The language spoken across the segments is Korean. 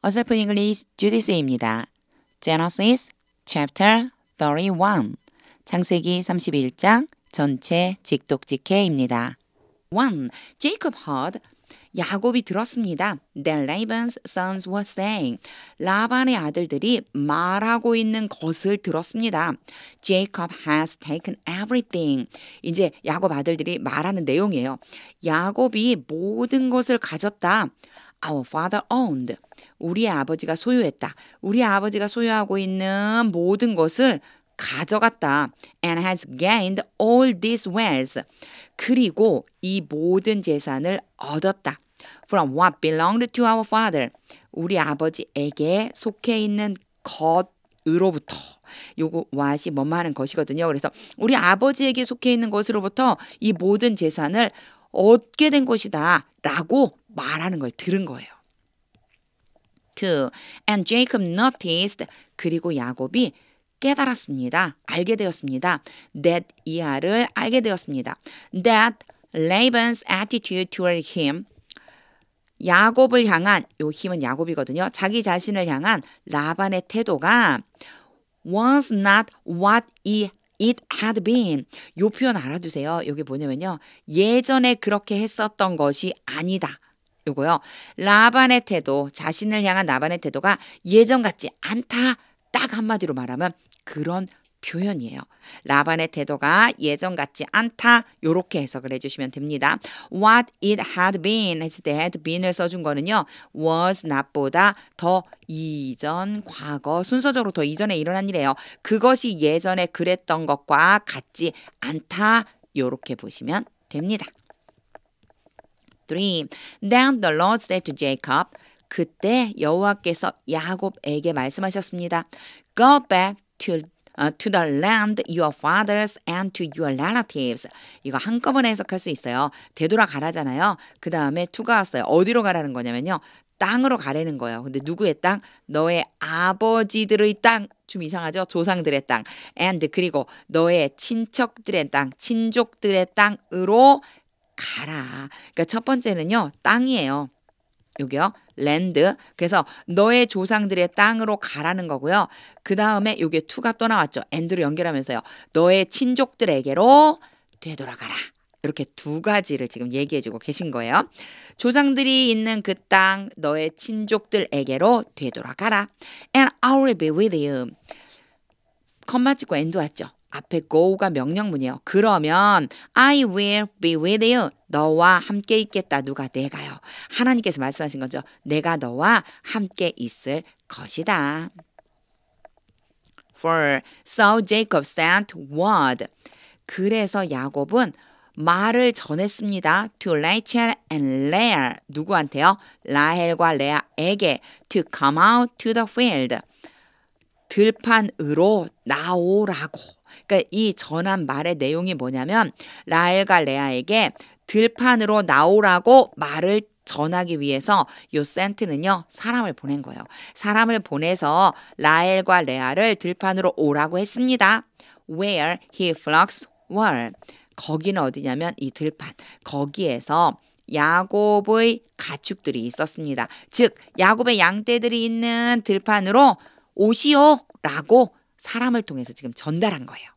A Self English 주디스입니다. Genesis chapter 31 창세기 31장 전체 직독직해입니다. 1. Jacob heard 야곱이 들었습니다. That Laban's sons were saying 라반의 아들들이 말하고 있는 것을 들었습니다. Jacob has taken everything. 이제 야곱 아들들이 말하는 내용이에요. 야곱이 모든 것을 가졌다. Our father owned. 우리의 아버지가 소유했다. 우리 아버지가 소유하고 있는 모든 것을 가져갔다. And has gained all this wealth. 그리고 이 모든 재산을 얻었다. From what belonged to our father. 우리 아버지에게 속해 있는 것으로부터. 요거 what이 뭐뭐 하는 것이거든요. 그래서 우리 아버지에게 속해 있는 것으로부터 이 모든 재산을 얻게 된 것이다 라고 말하는 걸 들은 거예요. 2. And Jacob noticed. 그리고 야곱이 깨달았습니다. 알게 되었습니다. That 이하를 알게 되었습니다. That Laban's attitude toward him. 야곱을 향한, 요 힘은 야곱이거든요. 자기 자신을 향한 라반의 태도가 was not what it had been. 요 표현 알아두세요. 여기 뭐냐면요. 예전에 그렇게 했었던 것이 아니다. 요거요. 라반의 태도, 자신을 향한 라반의 태도가 예전 같지 않다. 딱 한마디로 말하면 그런 표현이에요. 라반의 태도가 예전 같지 않다. 요렇게 해석을 해주시면 됩니다. What it had been 했을 때 had been을 써준 거는요. was not보다 더 이전, 과거, 순서적으로 더 이전에 일어난 일이에요. 그것이 예전에 그랬던 것과 같지 않다. 요렇게 보시면 됩니다. 3. Then the Lord said to Jacob. 그때 여호와께서 야곱에게 말씀하셨습니다. Go back to the land your fathers and to your relatives. 이거 한꺼번에 해석할 수 있어요. 되돌아 가라잖아요. 그 다음에 to가 왔어요. 어디로 가라는 거냐면요. 땅으로 가라는 거예요. 근데 누구의 땅? 너의 아버지들의 땅. 좀 이상하죠? 조상들의 땅. And 그리고 너의 친척들의 땅, 친족들의 땅으로 가라. 그러니까 첫 번째는요. 땅이에요. 여기요. 랜드. 그래서 너의 조상들의 땅으로 가라는 거고요. 그 다음에 요게 to가 또 나왔죠. and로 연결하면서요. 너의 친족들에게로 되돌아가라. 이렇게 두 가지를 지금 얘기해주고 계신 거예요. 조상들이 있는 그 땅, 너의 친족들에게로 되돌아가라. And I will be with you. 컴마 찍고 and 왔죠. 앞에 go가 명령문이에요. 그러면 I will be with you. 너와 함께 있겠다. 누가? 내가요. 하나님께서 말씀하신 거죠. 내가 너와 함께 있을 것이다. 4. So Jacob sent word. 그래서 야곱은 말을 전했습니다. To Rachel and Leah. 누구한테요? 라헬과 레아에게 to come out to the field. 들판으로 나오라고. 그러니까 이 전한 말의 내용이 뭐냐면 라헬과 레아에게 들판으로 나오라고 말을 전하기 위해서 요 센트는요. 사람을 보낸 거예요. 사람을 보내서 라헬과 레아를 들판으로 오라고 했습니다. Where his flocks were. 거기는 어디냐면 이 들판. 거기에서 야곱의 가축들이 있었습니다. 즉 야곱의 양떼들이 있는 들판으로 오시오라고 사람을 통해서 지금 전달한 거예요.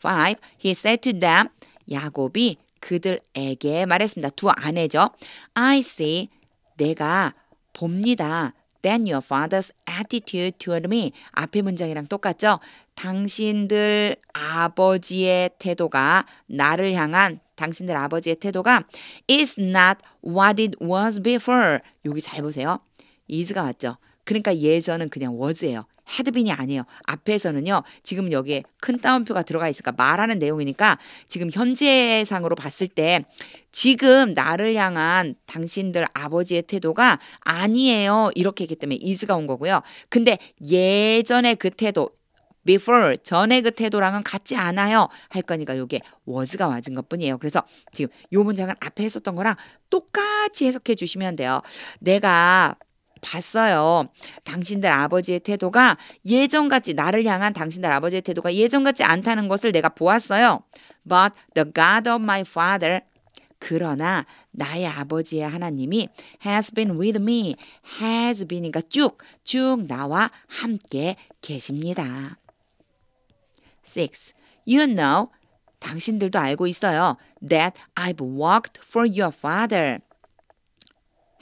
5. He said to them. 야곱이 그들에게 말했습니다. 두 아내죠. I see. 내가 봅니다. Then your father's attitude toward me. 앞의 문장이랑 똑같죠? 당신들 아버지의 태도가 나를 향한 당신들 아버지의 태도가 is not what it was before. 여기 잘 보세요. is가 왔죠? 그러니까 예전은 그냥 was예요. had been이 아니에요. 앞에서는요. 지금 여기에 큰 따옴표가 들어가 있으니까 말하는 내용이니까 지금 현재상으로 봤을 때 지금 나를 향한 당신들 아버지의 태도가 아니에요. 이렇게 했기 때문에 is가 온 거고요. 근데 예전의 그 태도 before, 전의 그 태도랑은 같지 않아요. 할 거니까 이게 was가 맞은 것뿐이에요. 그래서 지금 이 문장은 앞에 했었던 거랑 똑같이 해석해 주시면 돼요. 내가 봤어요. 당신들 아버지의 태도가 예전같이 나를 향한 당신들 아버지의 태도가 예전같지 않다는 것을 내가 보았어요. But the God of my father 그러나 나의 아버지의 하나님이 has been with me. has been이니까 쭉 나와 함께 계십니다. 6. You know, 당신들도 알고 있어요. That I've worked for your father.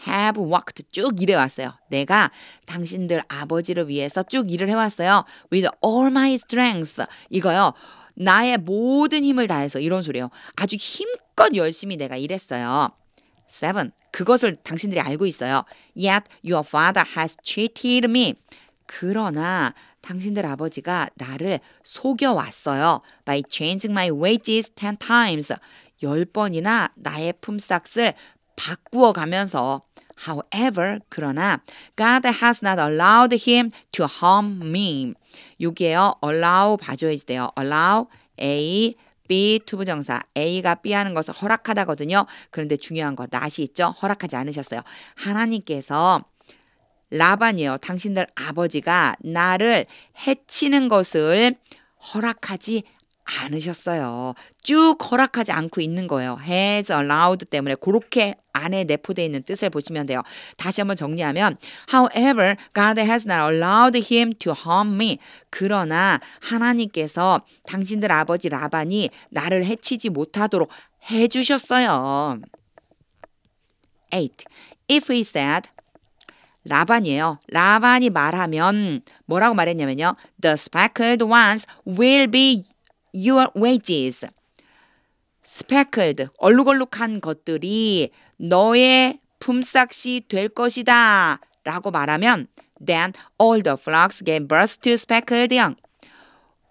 have worked 쭉 일해왔어요. 내가 당신들 아버지를 위해서 쭉 일을 해왔어요. With all my strength. 이거요. 나의 모든 힘을 다해서 이런 소리예요. 아주 힘껏 열심히 내가 일했어요. 7. 그것을 당신들이 알고 있어요. Yet your father has cheated me. 그러나 당신들 아버지가 나를 속여왔어요. By changing my wages 10 times. 10번이나 나의 품삯을 바꾸어 가면서 However, 그러나 God has not allowed him to harm me. 여기에요. allow 봐줘야지 돼요. allow, A, B, 투부정사. A가 B 하는 것을 허락하다거든요. 그런데 중요한 거, not이 있죠? 허락하지 않으셨어요. 하나님께서 라반이요. 당신들 아버지가 나를 해치는 것을 허락하지 않으셨어요. 쭉 허락하지 않고 있는 거예요. has allowed 때문에 그렇게 안에 내포되어 있는 뜻을 보시면 돼요. 다시 한번 정리하면 However, God has not allowed him to harm me. 그러나 하나님께서 당신들 아버지 라반이 나를 해치지 못하도록 해주셨어요. 8. If he said 라반이에요. 라반이 말하면 뭐라고 말했냐면요. The speckled ones will be your wages. speckled, 얼룩얼룩한 것들이 너의 품삯이 될 것이다 라고 말하면 Then all the flocks gave birth to speckled young.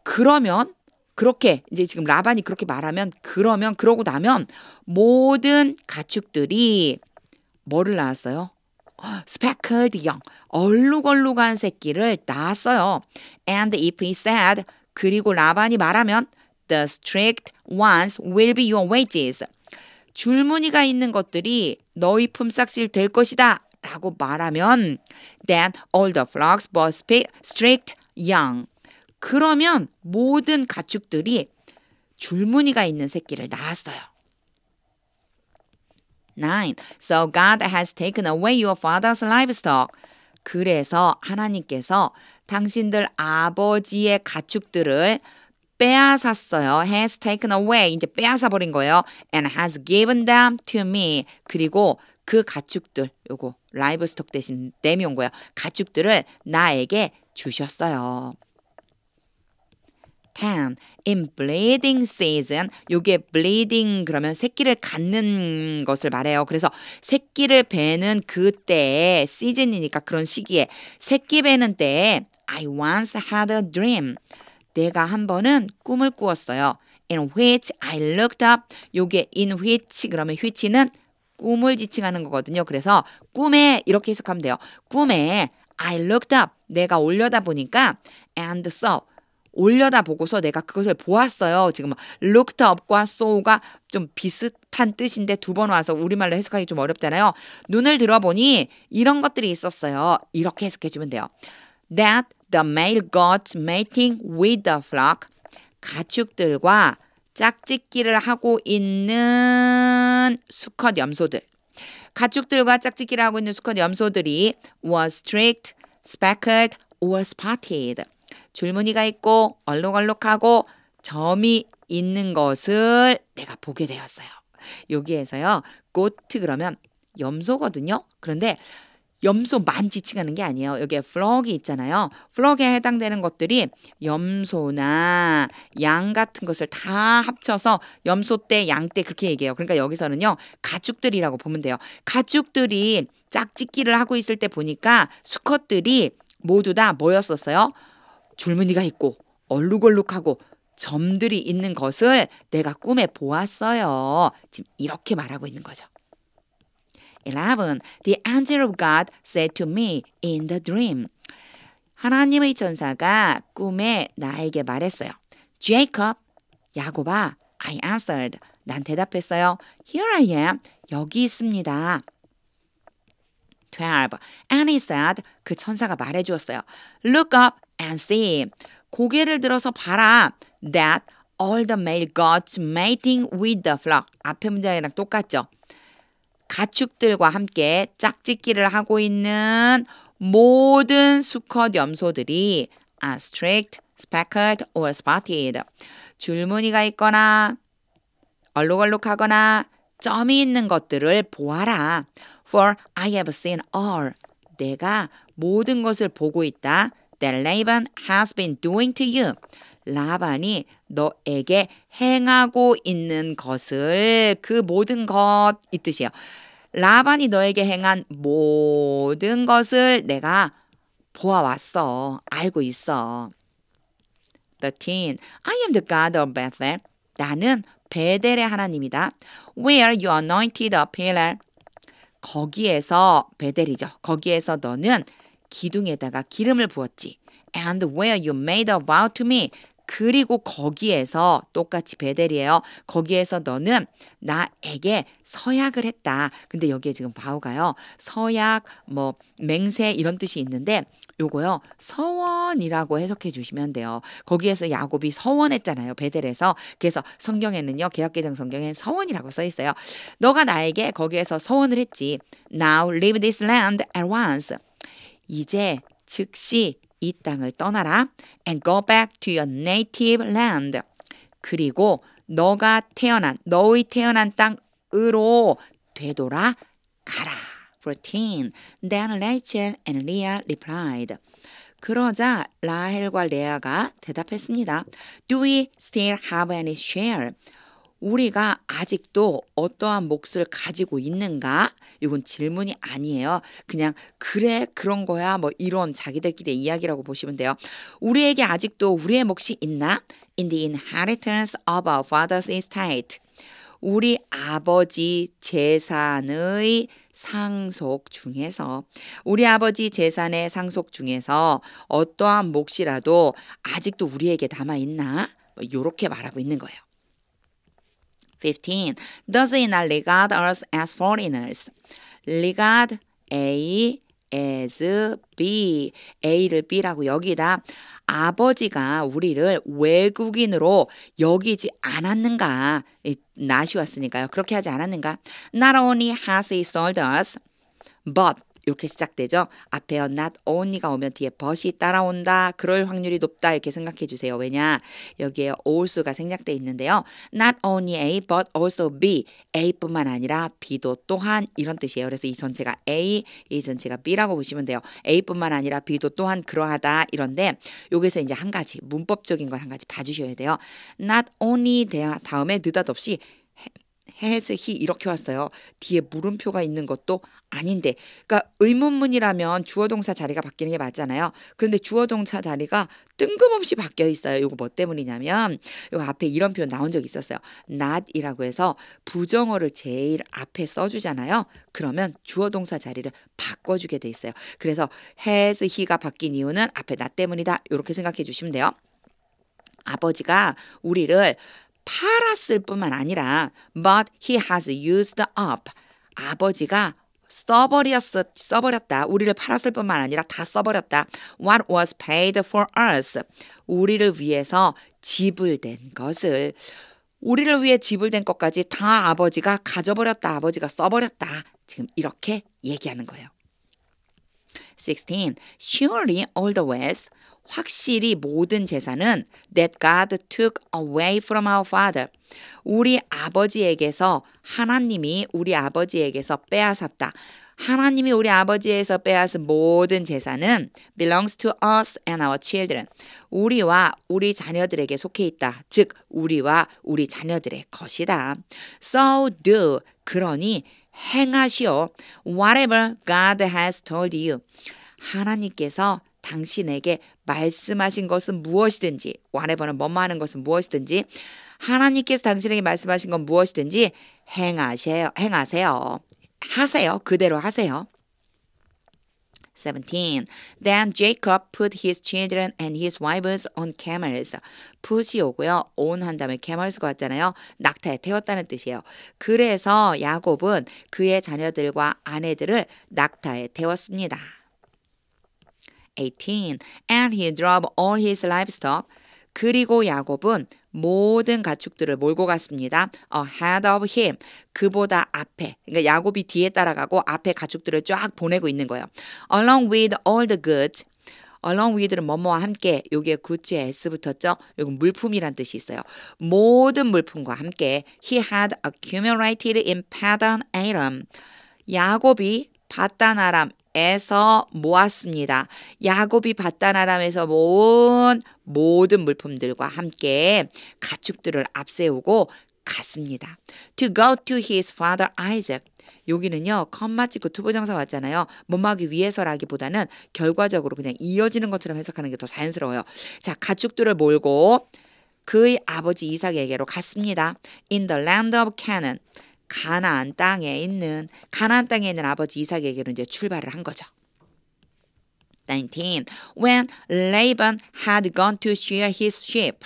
그러면 그렇게 이제 지금 라반이 그렇게 말하면 그러고 나면 모든 가축들이 뭐를 낳았어요? speckled young, 얼룩얼룩한 새끼를 낳았어요. And if he said, 그리고 라반이 말하면 The strict ones will be your wages. 줄무늬가 있는 것들이 너희 품삯이 될 것이다 라고 말하면 Then all the flocks bore strict young. 그러면 모든 가축들이 줄무늬가 있는 새끼를 낳았어요. 9. So God has taken away your father's livestock. 그래서 하나님께서 당신들 아버지의 가축들을 빼앗았어요. has taken away. 이제 빼앗아 버린 거예요. And has given them to me. 그리고 그 가축들, 요거 라이브스톡 대신 댐이 온 거예요. 가축들을 나에게 주셨어요. 10. In bleeding season, 요게 bleeding 그러면 새끼를 갖는 것을 말해요. 그래서 새끼를 베는 그때의 시즌이니까 그런 시기에 새끼 베는 때에 I once had a dream. 내가 한 번은 꿈을 꾸었어요. In which I looked up. 요게 in which 그러면 which는 꿈을 지칭하는 거거든요. 그래서 꿈에 이렇게 해석하면 돼요. 꿈에 I looked up. 내가 올려다보니까 and saw. 올려다보고서 내가 그것을 보았어요. 지금 looked up과 saw가 좀 비슷한 뜻인데 두 번 와서 우리말로 해석하기 좀 어렵잖아요. 눈을 들어보니 이런 것들이 있었어요. 이렇게 해석해주면 돼요. That the male goats mating with the flock. 가축들과 짝짓기를 하고 있는 수컷 염소들. 가축들과 짝짓기를 하고 있는 수컷 염소들이 was streaked, speckled, or spotted. 줄무늬가 있고 얼룩얼룩하고 점이 있는 것을 내가 보게 되었어요. 여기에서요. goat 그러면 염소거든요. 그런데 염소만 지칭하는 게 아니에요. 여기에 flock이 있잖아요. flock에 해당되는 것들이 염소나 양 같은 것을 다 합쳐서 염소떼, 양떼 그렇게 얘기해요. 그러니까 여기서는요. 가축들이라고 보면 돼요. 가축들이 짝짓기를 하고 있을 때 보니까 수컷들이 모두 다 뭐였었어요? 줄무늬가 있고 얼룩얼룩하고 점들이 있는 것을 내가 꿈에 보았어요. 지금 이렇게 말하고 있는 거죠. 11. The angel of God said to me in the dream. 하나님의 천사가 꿈에 나에게 말했어요. Jacob, 야곱아, I answered. 난 대답했어요. Here I am. 여기 있습니다. 12. And he said. 그 천사가 말해주었어요. Look up and see. 고개를 들어서 봐라. That all the male goats mating with the flock. 앞에 문장이랑 똑같죠? 가축들과 함께 짝짓기를 하고 있는 모든 수컷 염소들이 streaked, speckled, or spotted. 줄무늬가 있거나 얼룩얼룩하거나 점이 있는 것들을 보아라. For I have seen all. 내가 모든 것을 보고 있다. That Laban has been doing to you. 라반이 너에게 행하고 있는 것을 그 모든 것 이 뜻이에요. 라반이 너에게 행한 모든 것을 내가 보아왔어. 알고 있어. 13. I am the God of Bethel. 나는 베델의 하나님이다. Where you anointed a pillar. 거기에서 베델이죠. 거기에서 너는 기둥에다가 기름을 부었지. And where you made a vow to me. 그리고 거기에서 똑같이 베델이에요. 거기에서 너는 나에게 서약을 했다. 근데 여기에 지금 바우가요. 서약, 뭐 맹세 이런 뜻이 있는데 요거요. 서원이라고 해석해 주시면 돼요. 거기에서 야곱이 서원했잖아요. 베델에서. 그래서 성경에는요. 개역개정 성경엔 서원이라고 써 있어요. 너가 나에게 거기에서 서원을 했지. Now leave this land at once. 이제 즉시 이 땅을 떠나라. And go back to your native land. 그리고 너의 태어난 땅으로 되돌아 가라. 14. Then Rachel and Leah replied. 그러자 라헬과 레아가 대답했습니다. Do we still have any share? 우리가 아직도 어떠한 몫을 가지고 있는가? 이건 질문이 아니에요. 그냥 그래 그런 거야 뭐 이런 자기들끼리의 이야기라고 보시면 돼요. 우리에게 아직도 우리의 몫이 있나? In the inheritance of our father's estate. 우리 아버지 재산의 상속 중에서 우리 아버지 재산의 상속 중에서 어떠한 몫이라도 아직도 우리에게 남아있나? 이렇게 말하고 있는 거예요. 15. Does he not regard us as foreigners? Regard A as B. A를 B라고 여기다 아버지가 우리를 외국인으로 여기지 않았는가? not이 왔으니까요. 그렇게 하지 않았는가? Not only has he sold us, but 이렇게 시작되죠. 앞에요. not only가 오면 뒤에 but이 따라온다. 그럴 확률이 높다. 이렇게 생각해 주세요. 왜냐? 여기에 also가 생략돼 있는데요. Not only A but also B. A뿐만 아니라 B도 또한 이런 뜻이에요. 그래서 이 전체가 A, 이 전체가 B라고 보시면 돼요. A뿐만 아니라 B도 또한 그러하다. 이런데 여기서 이제 한 가지 문법적인 걸 한 가지 봐주셔야 돼요. Not only 다음에 느닷없이 has he 이렇게 왔어요. 뒤에 물음표가 있는 것도 아닌데 그러니까 의문문이라면 주어동사 자리가 바뀌는 게 맞잖아요. 그런데 주어동사 자리가 뜬금없이 바뀌어 있어요. 이거 뭐 때문이냐면 이거 앞에 이런 표현 나온 적이 있었어요. not이라고 해서 부정어를 제일 앞에 써주잖아요. 그러면 주어동사 자리를 바꿔주게 돼 있어요. 그래서 has he가 바뀐 이유는 앞에 not 때문이다. 이렇게 생각해 주시면 돼요. 아버지가 우리를 팔았을 뿐만 아니라 but he has used up. 아버지가 써버렸다. 우리를 팔았을 뿐만 아니라 다 써버렸다. What was paid for us. 우리를 위해서 지불된 것을 우리를 위해 지불된 것까지 다 아버지가 가져버렸다. 아버지가 써버렸다. 지금 이렇게 얘기하는 거예요. 16. Surely all the wealth. 확실히 모든 재산은 that God took away from our father. 우리 아버지에게서 하나님이 우리 아버지에게서 빼앗았다. 하나님이 우리 아버지에서 빼앗은 모든 재산은 belongs to us and our children. 우리와 우리 자녀들에게 속해 있다. 즉 우리와 우리 자녀들의 것이다. So do. 그러니 행하시오. Whatever God has told you. 하나님께서 당신에게 말씀하신 것은 무엇이든지 whatever는 뭐뭐 하는 것은 무엇이든지 하나님께서 당신에게 말씀하신 건 무엇이든지 행하세요. 하세요. 그대로 하세요. 17. Then Jacob put his children and his wives on camels. put이 오고요. on 한 다음에 camels가 왔잖아요. 낙타에 태웠다는 뜻이에요. 그래서 야곱은 그의 자녀들과 아내들을 낙타에 태웠습니다. 18. And he drove all his livestock. 그리고 야곱은 모든 가축들을 몰고 갔습니다. ahead of him. 그보다 앞에. 그러니까 야곱이 뒤에 따라가고 앞에 가축들을 쫙 보내고 있는 거예요. along with all the goods. along with는 뭐뭐와 함께. 여기에 goods에 s 붙었죠. 이건 물품이란 뜻이 있어요. 모든 물품과 함께 he had accumulated in Padan Aram. 야곱이 바단 아람에서 모았습니다. 야곱이 바단 아람에서 모은 모든 물품들과 함께 가축들을 앞세우고 갔습니다. To go to his father Isaac. 여기는요. 컴마 찍고 투부정사 왔잖아요. 뭐뭐하기 위해서라기보다는 결과적으로 그냥 이어지는 것처럼 해석하는 게 더 자연스러워요. 자, 가축들을 몰고 그의 아버지 이삭에게로 갔습니다. In the land of Canaan. 가나안 땅에 있는 아버지 이삭에게로 이제 출발을 한 거죠. 19. When Laban had gone to shear his sheep.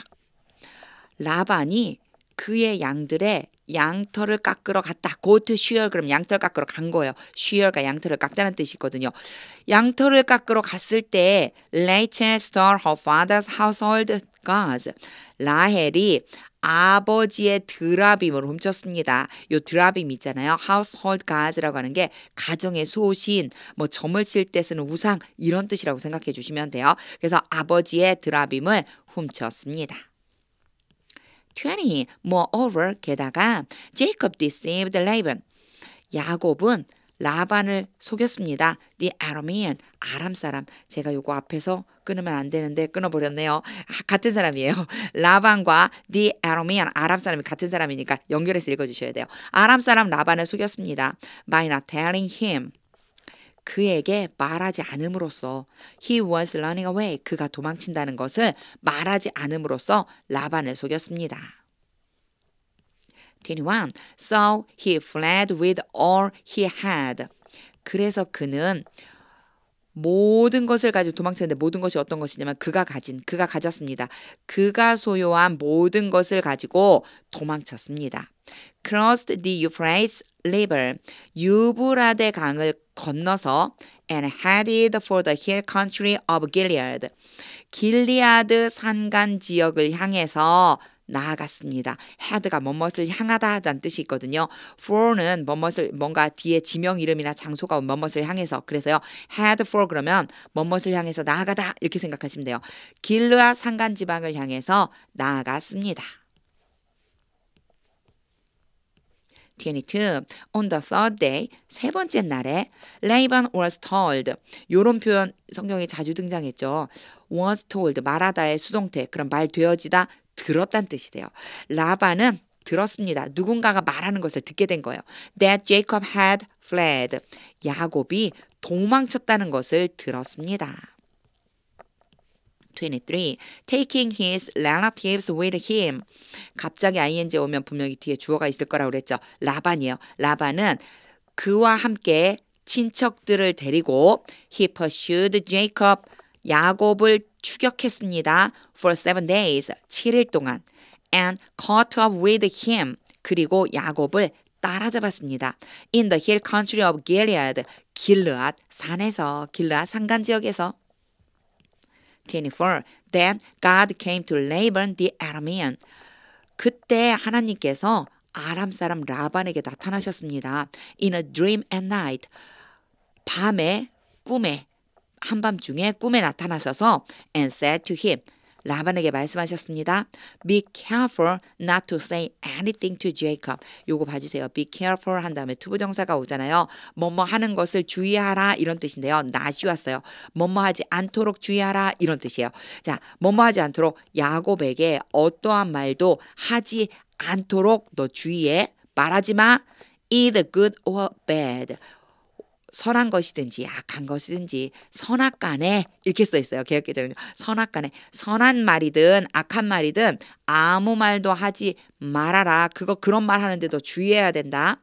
라반이 그의 양들의 양털을 깎으러 갔다. Go to shear 그럼 양털 깎으러 간 거예요. shear가 양털을 깎다는 뜻이거든요. 양털을 깎으러 갔을 때 Rachel stole her father's household gods. 라헬이 아버지의 드라빔을 훔쳤습니다. 요 드라빔 있잖아요. household gods라고 하는 게 가정의 수호신, 뭐 점을 칠 때 쓰는 우상 이런 뜻이라고 생각해 주시면 돼요. 그래서 아버지의 드라빔을 훔쳤습니다. 20. Moreover, 게다가 Jacob deceived Laban. 야곱은 라반을 속였습니다. The Aramean, 아람 사람. 제가 요거 앞에서 끊으면 안 되는데 끊어버렸네요. 같은 사람이에요. 라반과 The Aramean, 아람 사람이 같은 사람이니까 연결해서 읽어주셔야 돼요. 아람 사람 라반을 속였습니다. By not telling him. 그에게 말하지 않음으로써 he was running away. 그가 도망친다는 것을 말하지 않음으로써 라반을 속였습니다. 21. So he fled with all he had. 그래서 그는 모든 것을 가지고 도망쳤는데 모든 것이 어떤 것이냐면 그가 가졌습니다. 그가 소유한 모든 것을 가지고 도망쳤습니다. Crossed the Euphrates River. 유브라데 강을 건너서 and headed for the hill country of Gilead. 길리아드 산간 지역을 향해서 나아갔습니다. head가 뭐뭇을 향하다라는 뜻이 있거든요. for는 뭐뭇을 뭔가 뒤에 지명 이름이나 장소가 뭐뭇을 향해서 그래서요. head for 그러면 뭐뭇을 향해서 나아가다 이렇게 생각하시면 돼요. 길르아 산간 지방을 향해서 나아갔습니다. 22. On the third day, 세 번째 날에 Laban was told. 요런 표현 성경에 자주 등장했죠. was told, 말하다의 수동태. 그럼 말 되어지다, 들었다는 뜻이 돼요. 라반은 들었습니다. 누군가가 말하는 것을 듣게 된 거예요. That Jacob had fled. 야곱이 도망쳤다는 것을 들었습니다. 23. Taking his relatives with him. 갑자기 ing 오면 분명히 뒤에 주어가 있을 거라고 그랬죠. 라반이에요. 라반은 그와 함께 친척들을 데리고 he pursued Jacob. 야곱을 추격했습니다. For 7 days. 7일 동안. And caught up with him. 그리고 야곱을 따라잡았습니다. In the hill country of Gilead. 길르앗 산에서, 길르앗 산간 지역에서. 24. Then God came to Laban the Aramean. 그때 하나님께서 아람 사람 라반에게 나타나셨습니다. In a dream at night. 밤에, 꿈에, 한밤중에 꿈에 나타나셔서 and said to him. 라반에게 말씀하셨습니다. Be careful not to say anything to Jacob. 요거 봐주세요. Be careful 한 다음에 투부정사가 오잖아요. 뭐뭐 하는 것을 주의하라 이런 뜻인데요. not이 왔어요. 뭐뭐 하지 않도록 주의하라 이런 뜻이에요. 자, 뭐뭐 하지 않도록 야곱에게 어떠한 말도 하지 않도록 너 주의해. 말하지 마. Either good or bad. 선한 것이든지 악한 것이든지 선악간에 이렇게 써 있어요. 개역개정은 선악간에 선한 말이든 악한 말이든 아무 말도 하지 말아라. 그런 말 하는데도 주의해야 된다.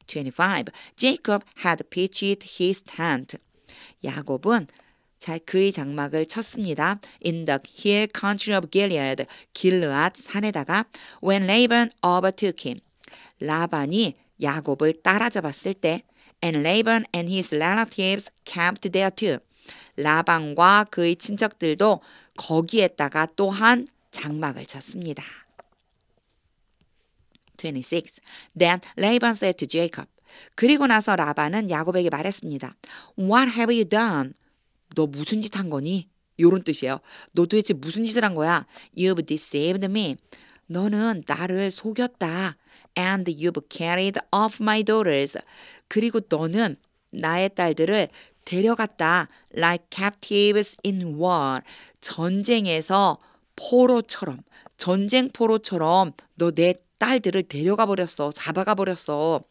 25. Jacob had pitched his tent. 야곱은 그의 장막을 쳤습니다. In the hill country of Gilead. 길르앗 산에다가 when Laban overtook him. 라반이 야곱을 따라잡았을 때 and Laban and his relatives camped there too. 라반과 그의 친척들도 거기에다가 또한 장막을 쳤습니다. 26. Then Laban said to Jacob. 그리고 나서 라반은 야곱에게 말했습니다. What have you done? 너 무슨 짓 한 거니? 요런 뜻이에요. 너 도대체 무슨 짓을 한 거야? You've deceived me. 너는 나를 속였다. And you've carried off my daughters. 그리고 너는 나의 딸들을 데려갔다. Like captives in war. 전쟁에서 포로처럼, 전쟁 포로처럼 너 내 딸들을 데려가 버렸어. 잡아가 버렸어.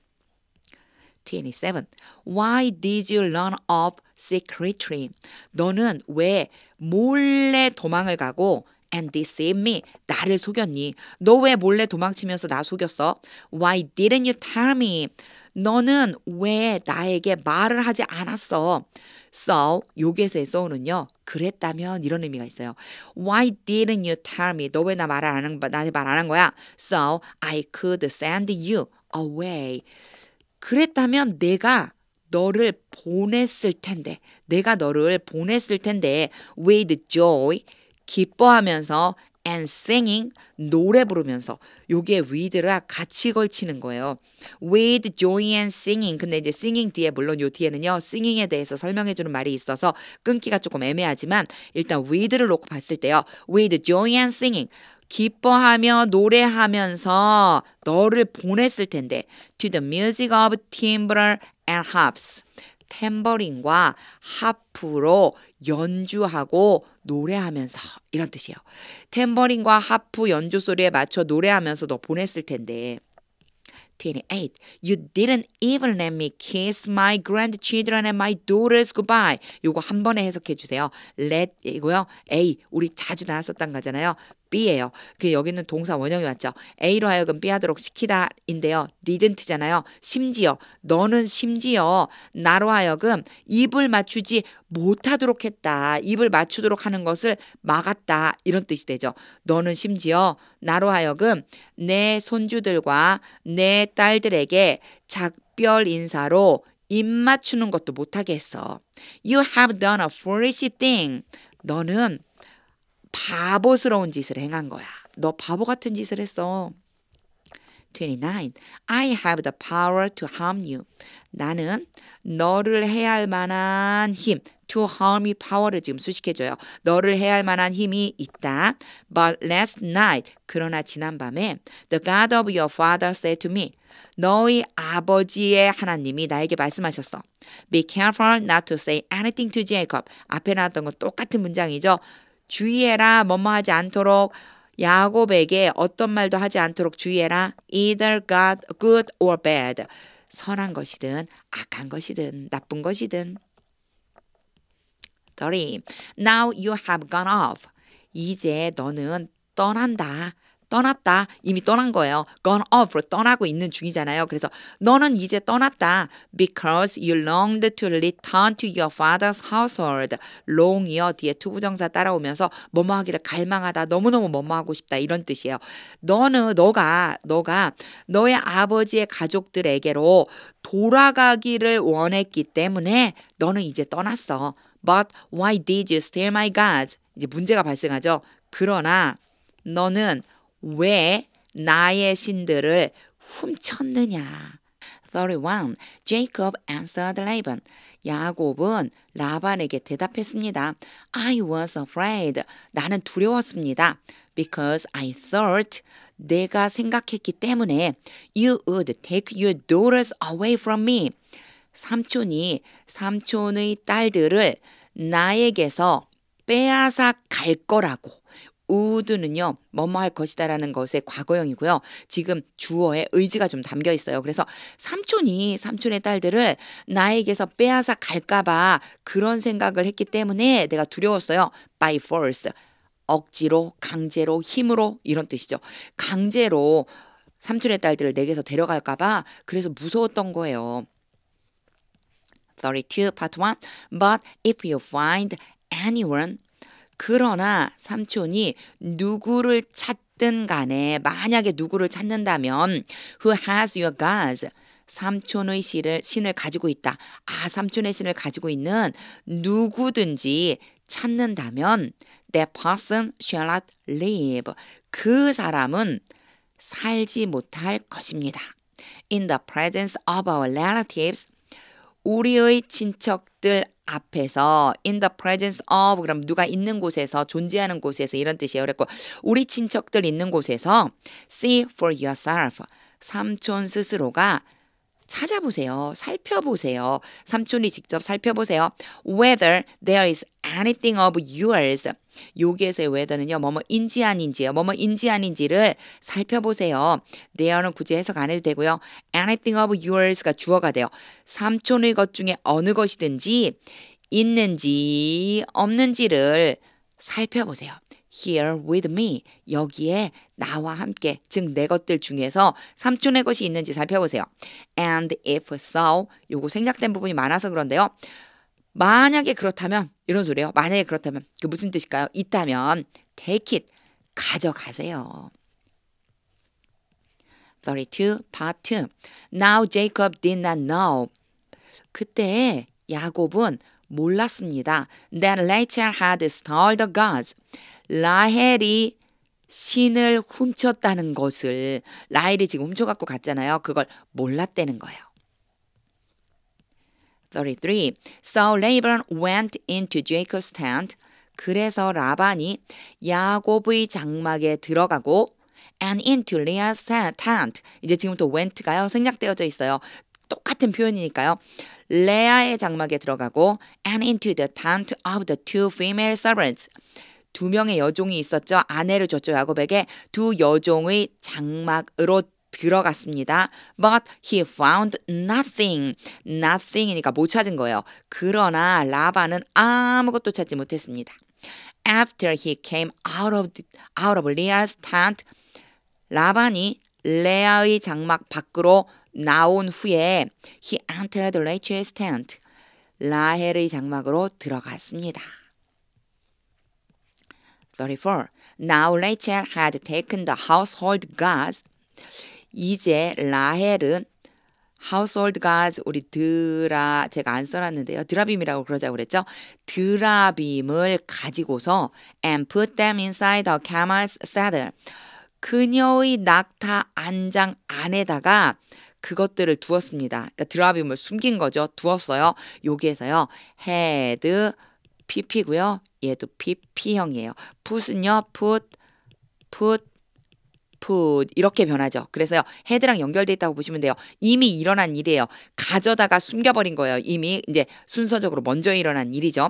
27. Why did you run off secretly? 너는 왜 몰래 도망을 가고 and deceive me? 나를 속였니? 너 왜 몰래 도망치면서 나 속였어? Why didn't you tell me? 너는 왜 나에게 말을 하지 않았어? So, 요게서의 so는요. 그랬다면 이런 의미가 있어요. Why didn't you tell me? 너 왜 나한테 말 안 한 거야? So, I could send you away. 그랬다면 내가 너를 보냈을 텐데 with joy, 기뻐하면서 and singing, 노래 부르면서. 요게 with랑 같이 걸치는 거예요. with joy and singing. 근데 이제 singing 뒤에 물론 요 뒤에는요 singing에 대해서 설명해주는 말이 있어서 끊기가 조금 애매하지만 일단 with를 놓고 봤을 때요 with joy and singing, 기뻐하며 노래하면서 너를 보냈을 텐데 to the music of timbrel and harps. 탬버린과 하프로 연주하고 노래하면서 이런 뜻이에요. 탬버린과 하프 연주 소리에 맞춰 노래하면서 너 보냈을 텐데 28. You didn't even let me kiss my grandchildren and my daughters goodbye. 요거 한 번에 해석해 주세요. let 이고요. A 우리 자주 나왔었던 거잖아요. B예요. 그 여기는 동사 원형이 왔죠. A로 하여금 B 하도록 시키다인데요. didn't잖아요. 심지어 너는 심지어 나로 하여금 입을 맞추지 못하도록 했다. 입을 맞추도록 하는 것을 막았다. 이런 뜻이 되죠. 너는 심지어 나로 하여금 내 손주들과 내 딸들에게 작별 인사로 입 맞추는 것도 못하게 했어. You have done a foolish thing. 너는 바보스러운 짓을 행한 거야. 너 바보 같은 짓을 했어. 29. I have the power to harm you. 나는 너를 해할 만한 힘, to harm이 power를 지금 수식해줘요. 너를 해할 만한 힘이 있다. But last night, 그러나 지난밤에 the God of your father said to me. 너희 아버지의 하나님이 나에게 말씀하셨어. Be careful not to say anything to Jacob. 앞에 나왔던 건 똑같은 문장이죠. 주의해라, 뭐뭐 하지 않도록 야곱에게 어떤 말도 하지 않도록 주의해라. Either good or bad. 선한 것이든 악한 것이든 나쁜 것이든. 30. Now you have gone off. 이제 너는 떠났다. 이미 떠난 거예요. gone off, 떠나고 있는 중이잖아요. 그래서 너는 이제 떠났다. Because you longed to return to your father's household. long이요. 뒤에 투부정사 따라오면서 뭐뭐 하기를 갈망하다. 너무너무 뭐뭐 하고 싶다. 이런 뜻이에요. 너가 너의 아버지의 가족들에게로 돌아가기를 원했기 때문에 너는 이제 떠났어. But why did you steal my gods? 이제 문제가 발생하죠. 그러나 너는 왜 나의 신들을 훔쳤느냐? 31. Jacob answered Laban. 야곱은 라반에게 대답했습니다. I was afraid. 나는 두려웠습니다. Because I thought, 내가 생각했기 때문에 you would take your daughters away from me. 삼촌의 딸들을 나에게서 빼앗아 갈 거라고. would는요, 뭐뭐 할 것이다라는 것의 과거형이고요. 지금 주어에 의지가 좀 담겨 있어요. 그래서 삼촌의 딸들을 나에게서 빼앗아 갈까봐 그런 생각을 했기 때문에 내가 두려웠어요. by force. 억지로, 강제로, 힘으로 이런 뜻이죠. 강제로 삼촌의 딸들을 내게서 데려갈까봐 그래서 무서웠던 거예요. 32, part 1. But if you find anyone, 그러나 삼촌이 누구를 찾든 간에 만약에 누구를 찾는다면 who has your gods, 삼촌의 신을 가지고 있다. 삼촌의 신을 가지고 있는 누구든지 찾는다면 that person shall not live. 그 사람은 살지 못할 것입니다. In the presence of our relatives. 우리의 친척들 앞에서 in the presence of 그럼 누가 있는 곳에서 존재하는 곳에서 이런 뜻이에요. 그랬고 우리 친척들 있는 곳에서 see for yourself. 삼촌 스스로가 찾아보세요. 살펴보세요. 삼촌이 직접 살펴보세요. Whether there is anything of yours. 여기에서의 whether는요. 뭐뭐인지 아닌지요. 뭐뭐인지 아닌지를 살펴보세요. there는 굳이 해석 안 해도 되고요. anything of yours가 주어가 돼요. 삼촌의 것 중에 어느 것이든지 있는지 없는지를 살펴보세요. Here with me. 여기에 나와 함께. 즉 내 것들 중에서 삼촌의 것이 있는지 살펴보세요. And if so. 요거 생략된 부분이 많아서 그런데요. 만약에 그렇다면 이런 소리예요. 만약에 그렇다면 그 무슨 뜻일까요? 있다면 take it. 가져가세요. 32 part 2. Now Jacob did not know. 그때 야곱은 몰랐습니다. That Rachel had stole the gods. 라헬이 신을 훔쳤다는 것을 라헬이 지금 훔쳐갖고 갔잖아요. 그걸 몰랐다는 거예요. 33. So Laban went into Jacob's tent. 그래서 라반이 야곱의 장막에 들어가고 and into Leah's tent. 이제 지금부터 went가요. 생략되어져 있어요. 똑같은 표현이니까요. 레아의 장막에 들어가고 and into the tent of the two female servants. 두 명의 여종이 있었죠. 아내를 줬죠. 야곱에게 두 여종의 장막으로 들어갔습니다. But he found nothing. Nothing이니까 못 찾은 거예요. 그러나 라반은 아무것도 찾지 못했습니다. After he came out of Leah's tent, 라반이 레아의 장막 밖으로 나온 후에 he entered Rachel's tent. 라헬의 장막으로 들어갔습니다. 34. Now Rachel had taken the household gods. 이제 라헬은 household gods 우리 제가 안 써놨는데요. 드라빔이라고 그러자고 그랬죠. 드라빔을 가지고서 and put them inside the camel's saddle. 그녀의 낙타 안장 안에다가 그것들을 두었습니다. 그러니까 드라빔을 숨긴 거죠. 두었어요. 여기에서요. had pp고요. 얘도 pp형이에요. put은요. put 이렇게 변하죠. 그래서요. head랑 연결돼 있다고 보시면 돼요. 이미 일어난 일이에요. 가져다가 숨겨버린 거예요. 이미 이제 순서적으로 먼저 일어난 일이죠.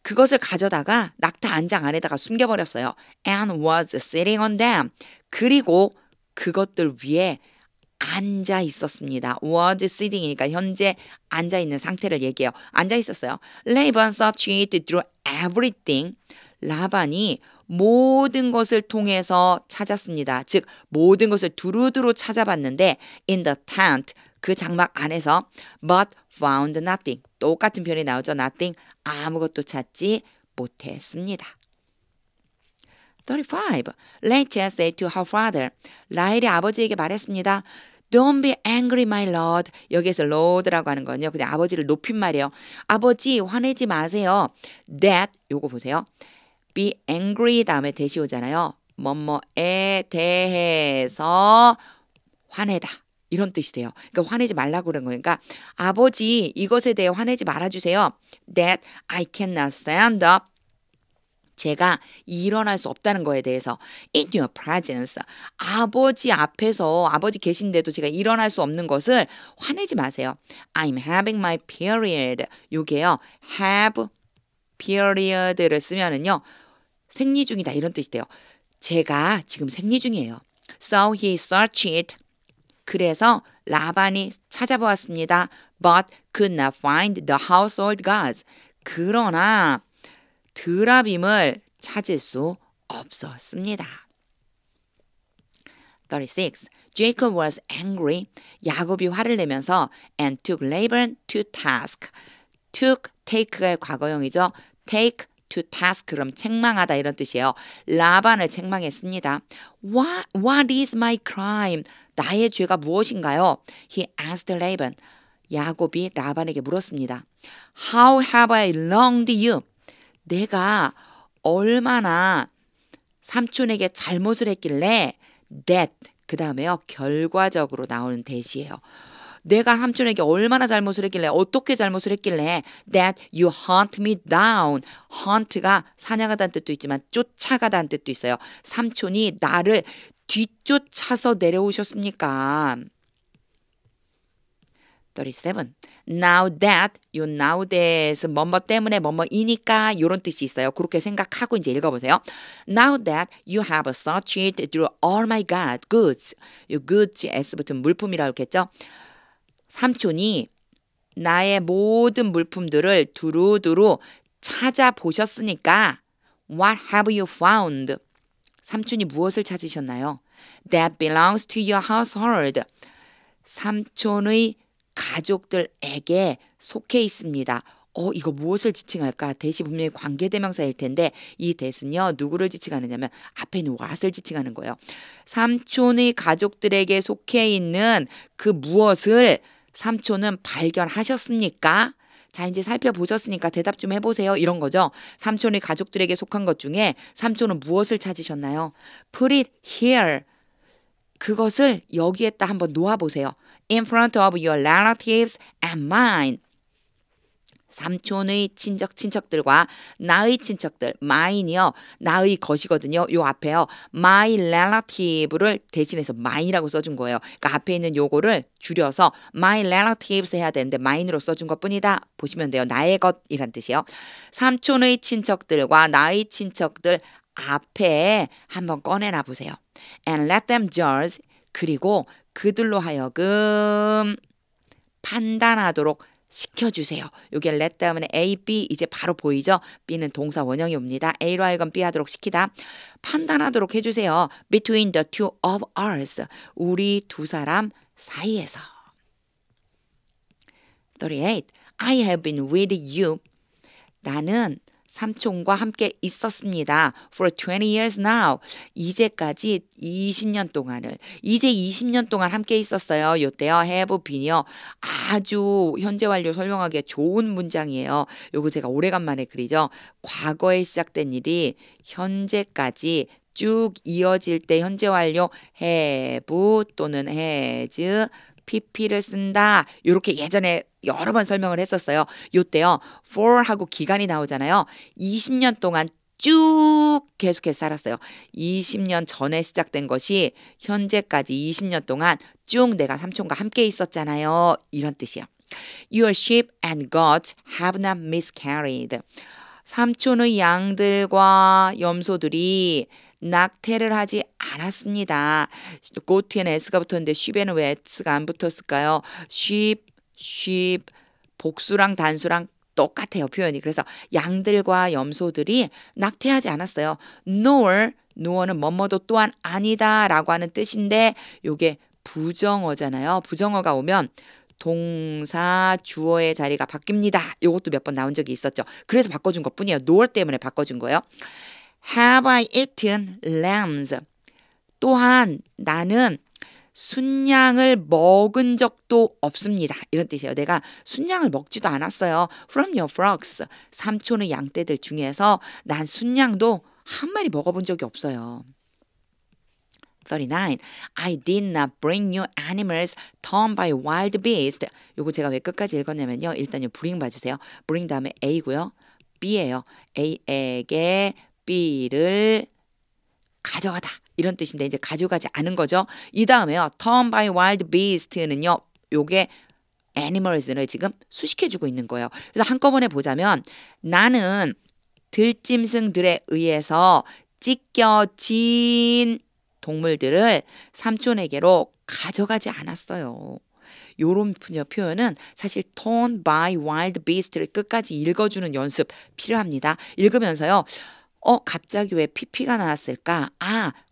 그것을 가져다가 낙타 안장 안에다가 숨겨버렸어요. And was sitting on them. 그리고 그것들 위에 앉아 있었습니다. was sitting이니까 현재 앉아 있는 상태를 얘기해요. 앉아 있었어요. Laban searched through everything. 라반이 모든 것을 통해서 찾았습니다. 즉 모든 것을 두루두루 찾아봤는데 in the tent 그 장막 안에서 but found nothing. 똑같은 표현이 나오죠. nothing. 아무것도 찾지 못했습니다. 35. Rachel said to her father. 라헬이 아버지에게 말했습니다. Don't be angry, my lord. 여기에서 lord라고 하는 건요. 그냥 아버지를 높인 말이에요. 아버지 화내지 마세요. That 요거 보세요. be angry 다음에 대시 오잖아요. 뭐뭐에 대해서 화내다. 이런 뜻이 돼요. 그러니까 화내지 말라고 그런 거니까 아버지 이것에 대해 화내지 말아주세요. That I cannot stand up. 제가 일어날 수 없다는 거에 대해서 in your presence. 아버지 앞에서 아버지 계신데도 제가 일어날 수 없는 것을 화내지 마세요. I'm having my period. 요게요. have period를 쓰면은요. 생리 중이다 이런 뜻이 돼요. 제가 지금 생리 중이에요. So he searched. 그래서 라반이 찾아보았습니다. But could not find the household gods. 그러나 드라빔을 찾을 수 없었습니다. 36. Jacob was angry. 야곱이 화를 내면서 and took Laban to task. take의 과거형이죠. take to task 그럼 책망하다 이런 뜻이에요. 라반을 책망했습니다. What is my crime? 나의 죄가 무엇인가요? He asked Laban. 야곱이 라반에게 물었습니다. How have I wronged you? 내가 얼마나 삼촌에게 잘못을 했길래 that 그 다음에요. 결과적으로 나오는 that이에요. 내가 삼촌에게 얼마나 잘못을 했길래 어떻게 잘못을 했길래 that you hunt me down. hunt가 사냥하다는 뜻도 있지만 쫓아가다는 뜻도 있어요. 삼촌이 나를 뒤쫓아서 내려오셨습니까? 37. Now that, 요 now that 뭐뭐 때문에 뭐뭐이니까 이런 뜻이 있어요. 그렇게 생각하고 이제 읽어보세요. Now that you have searched through all my goods. 요 goods, s 붙은 물품이라고 했겠죠. 삼촌이 나의 모든 물품들을 두루두루 찾아보셨으니까 What have you found? 삼촌이 무엇을 찾으셨나요? That belongs to your household. 삼촌의 가족들에게 속해 있습니다. 이거 무엇을 지칭할까? that이 분명히 관계대명사일 텐데 이 that은요. 누구를 지칭하느냐면 앞에 있는 what을 지칭하는 거예요. 삼촌의 가족들에게 속해 있는 그 무엇을 삼촌은 발견하셨습니까? 자, 이제 살펴보셨으니까 대답 좀 해보세요. 이런 거죠. 삼촌의 가족들에게 속한 것 중에 삼촌은 무엇을 찾으셨나요? Put it here. 그것을 여기에다 한번 놓아보세요. In front of your relatives and mine. 삼촌의 친척들과 나의 친척들, mine이요. 나의 것이거든요. 요 앞에요. my relative를 대신해서 mine이라고 써준 거예요. 그러니까 앞에 있는 요거를 줄여서 my relatives 해야 되는데 mine으로 써준 것뿐이다. 보시면 돼요. 나의 것이란 뜻이에요. 삼촌의 친척들과 나의 친척들 앞에 한번 꺼내놔 보세요. And let them judge. 그리고 그들로 하여금 판단하도록 시켜주세요. 여기 let 다음에 A, B 이제 바로 보이죠? B는 동사 원형이 옵니다. A로 하여금 B 하도록 시키다. 판단하도록 해주세요. Between the two of us. 우리 두 사람 사이에서. 38. I have been with you. 나는 삼촌과 함께 있었습니다. For 20 years now. 이제까지 20년 동안을. 이제 20년 동안 함께 있었어요. 요때요. have been이요. 아주 현재 완료 설명하기에 좋은 문장이에요. 요거 제가 오래간만에 그리죠. 과거에 시작된 일이 현재까지 쭉 이어질 때 현재 완료 have 또는 has pp를 쓴다. 이렇게 예전에 여러 번 설명을 했었어요. 요때요. for 하고 기간이 나오잖아요. 20년 동안 쭉 계속해서 살았어요. 20년 전에 시작된 것이 현재까지 20년 동안 쭉 내가 삼촌과 함께 있었잖아요. 이런 뜻이에요. Your sheep and goats have not miscarried. 삼촌의 양들과 염소들이 낙태를 하지 않았습니다. goat에는 s가 붙었는데 sheep에는 왜 s가 안 붙었을까요? sheep 복수랑 단수랑 똑같아요. 표현이. 그래서 양들과 염소들이 낙태하지 않았어요. nor는 뭐뭐도 또한 아니다 라고 하는 뜻인데 요게 부정어잖아요. 부정어가 오면 동사 주어의 자리가 바뀝니다. 요것도 몇 번 나온 적이 있었죠. 그래서 바꿔준 것뿐이에요. nor 때문에 바꿔준 거예요. Have I eaten lambs? 또한 나는 순양을 먹은 적도 없습니다. 이런 뜻이에요. 내가 순양을 먹지도 않았어요. From your flocks. 삼촌의 양떼들 중에서 난 순양도 한 마리 먹어본 적이 없어요. 39. I did not bring you animals torn by wild beasts. 요거 제가 왜 끝까지 읽었냐면요. 일단 요 bring 봐주세요. bring 다음에 A고요. B예요. A에게 B를 가져가다. 이런 뜻인데 이제 가져가지 않은 거죠. 이 다음에요. torn by wild beast는요. 요게 animals를 지금 수식해주고 있는 거예요. 그래서 한꺼번에 보자면 나는 들짐승들에 의해서 찢겨진 동물들을 삼촌에게로 가져가지 않았어요. 요런 표현은 사실 torn by wild beast를 끝까지 읽어주는 연습 필요합니다. 읽으면서요. 갑자기 왜 pp가 나왔을까?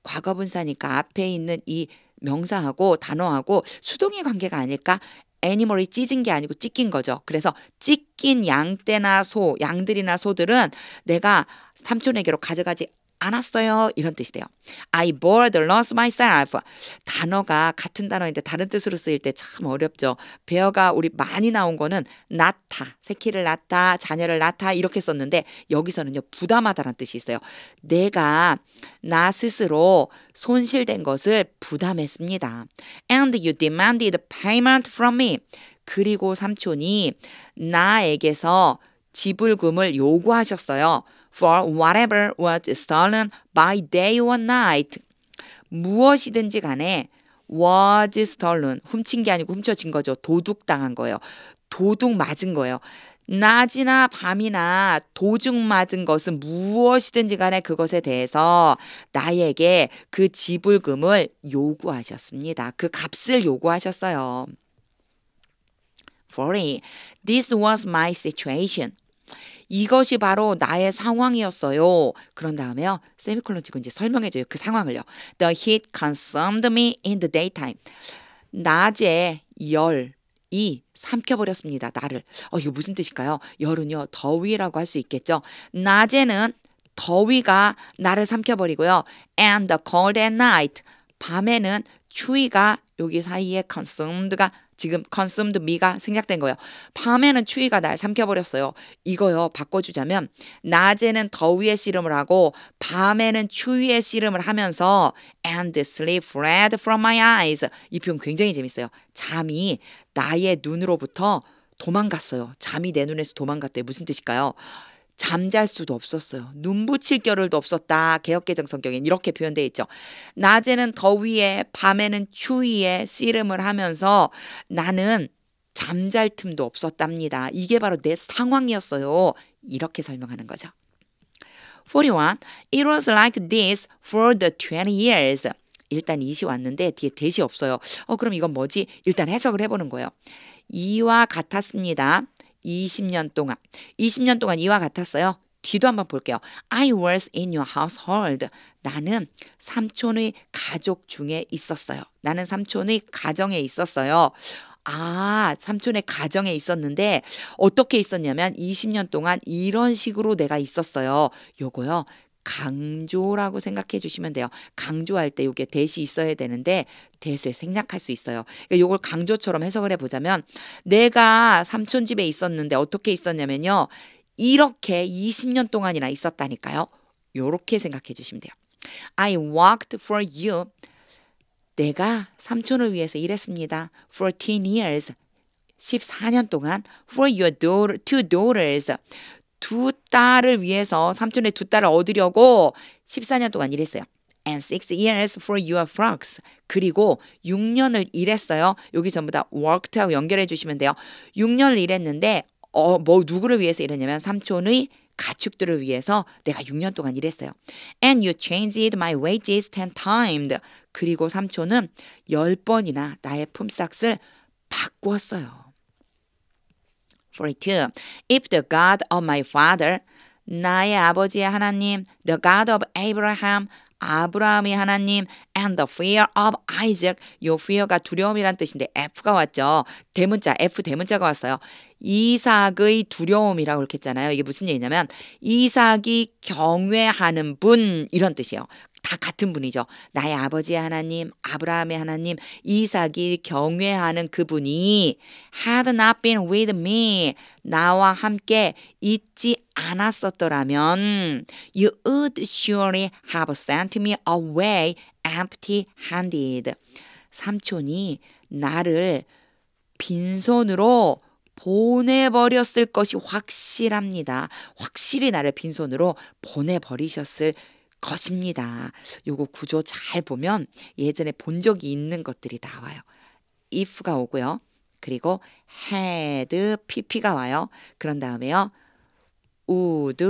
과거분사니까 앞에 있는 이 명사하고 단어하고 수동의 관계가 아닐까? 애니멀이 찢은 게 아니고 찢긴 거죠. 그래서 찢긴 양떼나 양들이나 소들은 내가 삼촌에게로 가져가지 안았어요. 이런 뜻이 돼요. I bore the loss myself. 단어가 같은 단어인데 다른 뜻으로 쓰일 때 참 어렵죠. 배어가 우리 많이 나온 거는 낳다, 새끼를 낳다, 자녀를 낳다 이렇게 썼는데 여기서는요 부담하다라는 뜻이 있어요. 내가 나 스스로 손실된 것을 부담했습니다. And you demanded payment from me. 그리고 삼촌이 나에게서 지불금을 요구하셨어요. For whatever was stolen by day or night. 무엇이든지 간에 was stolen. 훔친 게 아니고 훔쳐진 거죠. 도둑당한 거예요. 도둑 맞은 거예요. 낮이나 밤이나 도둑 맞은 것은 무엇이든지 간에 그것에 대해서 나에게 그 지불금을 요구하셨습니다. 그 값을 요구하셨어요. 40. This was my situation. 이것이 바로 나의 상황이었어요. 그런 다음에요. 세미콜론 치고 이제 설명해줘요. 그 상황을요. The heat consumed me in the daytime. 낮에 열이 삼켜버렸습니다. 나를. 이거 무슨 뜻일까요? 열은요. 더위라고 할 수 있겠죠. 낮에는 더위가 나를 삼켜버리고요. And the cold at night. 밤에는 추위가 여기 사이에 consumed가 지금 consumed me가 생략된 거예요. 밤에는 추위가 날 삼켜버렸어요. 이거요 바꿔주자면 낮에는 더위에 씨름을 하고 밤에는 추위에 씨름을 하면서 and sleep fled from my eyes. 이 표현 굉장히 재밌어요. 잠이 나의 눈으로부터 도망갔어요. 잠이 내 눈에서 도망갔대. 무슨 뜻일까요? 잠잘 수도 없었어요. 눈 붙일 겨를도 없었다. 개역개정 성경엔 이렇게 표현되어 있죠. 낮에는 더위에 밤에는 추위에 씨름을 하면서 나는 잠잘 틈도 없었답니다. 이게 바로 내 상황이었어요. 이렇게 설명하는 거죠. 41. It was like this for the 20 years. 일단 이시 왔는데 뒤에 대시 없어요. 그럼 이건 뭐지? 일단 해석을 해보는 거예요. 이와 같았습니다. 20년 동안. 20년 동안 이와 같았어요. 뒤도 한번 볼게요. I was in your household. 나는 삼촌의 가족 중에 있었어요. 나는 삼촌의 가정에 있었어요. 삼촌의 가정에 있었는데 어떻게 있었냐면 20년 동안 이런 식으로 내가 있었어요. 요거요. 강조라고 생각해 주시면 돼요. 강조할 때 이게 대시 있어야 되는데 대세 생략할 수 있어요. 그러니까 이걸 강조처럼 해석을 해보자면 내가 삼촌 집에 있었는데 어떻게 있었냐면요. 이렇게 20년 동안이나 있었다니까요. 이렇게 생각해 주시면 돼요. I worked for you. 내가 삼촌을 위해서 일했습니다. 14 years. 14년 동안 for your two daughters. 두 딸을 위해서 삼촌의 두 딸을 얻으려고 14년 동안 일했어요. And 6 years for your flocks. 그리고 6년을 일했어요. 여기 전부 다 worked하고 연결해 주시면 돼요. 6년을 일했는데 누구를 위해서 일했냐면 삼촌의 가축들을 위해서 내가 6년 동안 일했어요. And you changed my wages 10 times. 그리고 삼촌은 10번이나 나의 품삯을 바꾸었어요. 42. If the God of my father, 나의 아버지의 하나님, the God of Abraham, 아브라함의 하나님, and the fear of Isaac, 요 fear가 두려움이란 뜻인데 F가 왔죠. 대문자, F 대문자가 왔어요. 이삭의 두려움이라고 그렇게 했잖아요. 이게 무슨 얘기냐면 이삭이 경외하는 분 이런 뜻이에요. 다 같은 분이죠. 나의 아버지의 하나님, 아브라함의 하나님, 이삭이 경외하는 그분이 had not been with me, 나와 함께 있지 않았었더라면 you would surely have sent me away empty-handed. 삼촌이 나를 빈손으로 보내버렸을 것이 확실합니다. 확실히 나를 빈손으로 보내버리셨을 것입니다. 요거 구조 잘 보면 예전에 본 적이 있는 것들이 나와요. if가 오고요. 그리고 had, pp가 와요. 그런 다음에요. would,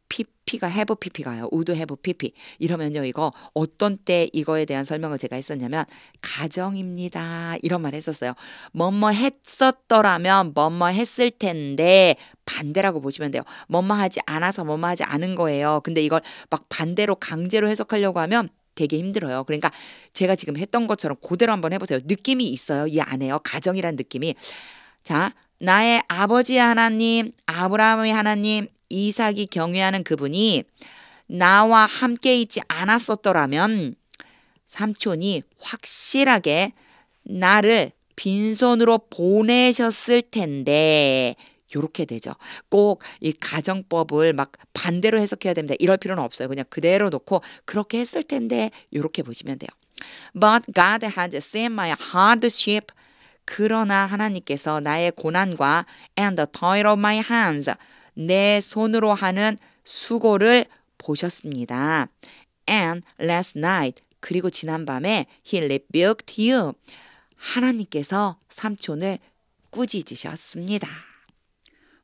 pp가 have, pp가 와요. would, have, pp. 이러면요. 이거 어떤 때 이거에 대한 설명을 제가 했었냐면 가정입니다. 이런 말 했었어요. 뭐뭐 했었더라면 뭐뭐 했을 텐데 반대라고 보시면 돼요. 뭐뭐 하지 않아서 뭐뭐 하지 않은 거예요. 근데 이걸 막 반대로 강제로 해석하려고 하면 되게 힘들어요. 그러니까 제가 지금 했던 것처럼 그대로 한번 해보세요. 느낌이 있어요. 이 안에요. 가정이란 느낌이. 자, 나의 아버지의 하나님, 아브라함의 하나님, 이삭이 경외하는 그분이 나와 함께 있지 않았었더라면 삼촌이 확실하게 나를 빈손으로 보내셨을 텐데 요렇게 되죠. 꼭 이 가정법을 막 반대로 해석해야 됩니다. 이럴 필요는 없어요. 그냥 그대로 놓고 그렇게 했을 텐데 요렇게 보시면 돼요. But God had seen my hardship. 그러나 하나님께서 나의 고난과 and the toil of my hands. 내 손으로 하는 수고를 보셨습니다. And last night. 그리고 지난밤에 he rebuked you. 하나님께서 삼촌을 꾸짖으셨습니다.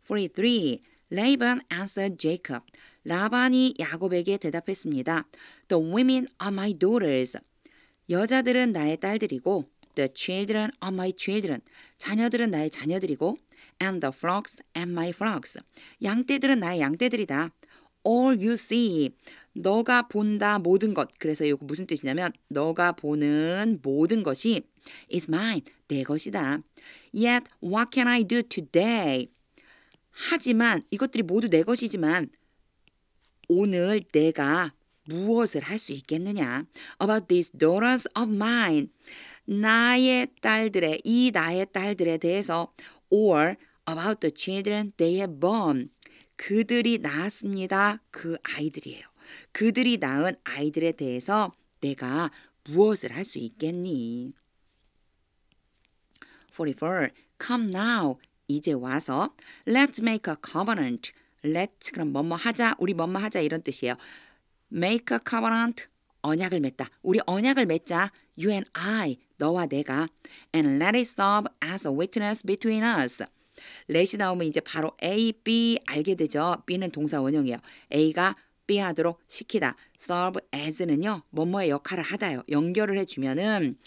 43. Laban answered Jacob. 라반이 야곱에게 대답했습니다. The women are my daughters. 여자들은 나의 딸들이고 the children are my children. 자녀들은 나의 자녀들이고 and the flocks and my flocks. 양떼들은 나의 양떼들이다. All you see. 너가 본다 모든 것. 그래서 이거 무슨 뜻이냐면 너가 보는 모든 것이 is mine. 내 것이다. Yet what can I do today? 하지만 이것들이 모두 내 것이지만 오늘 내가 무엇을 할 수 있겠느냐? About these daughters of mine. 나의 딸들에 대해서 or about the children they have born. 그들이 낳았습니다. 그 아이들이에요. 그들이 낳은 아이들에 대해서 내가 무엇을 할 수 있겠니? 44. Come now. 이제 와서 let's make a covenant. let's 그럼 뭐뭐 하자. 우리 뭐뭐 하자 이런 뜻이에요. make a covenant. 언약을 맺다. 우리 언약을 맺자. You and I. 너와 내가. And let it serve as a witness between us. let이 나오면 이제 바로 A, B 알게 되죠. B는 동사 원형이에요. A가 B 하도록 시키다. serve as는요. 뭐뭐의 역할을 하다요. 연결을 해주면은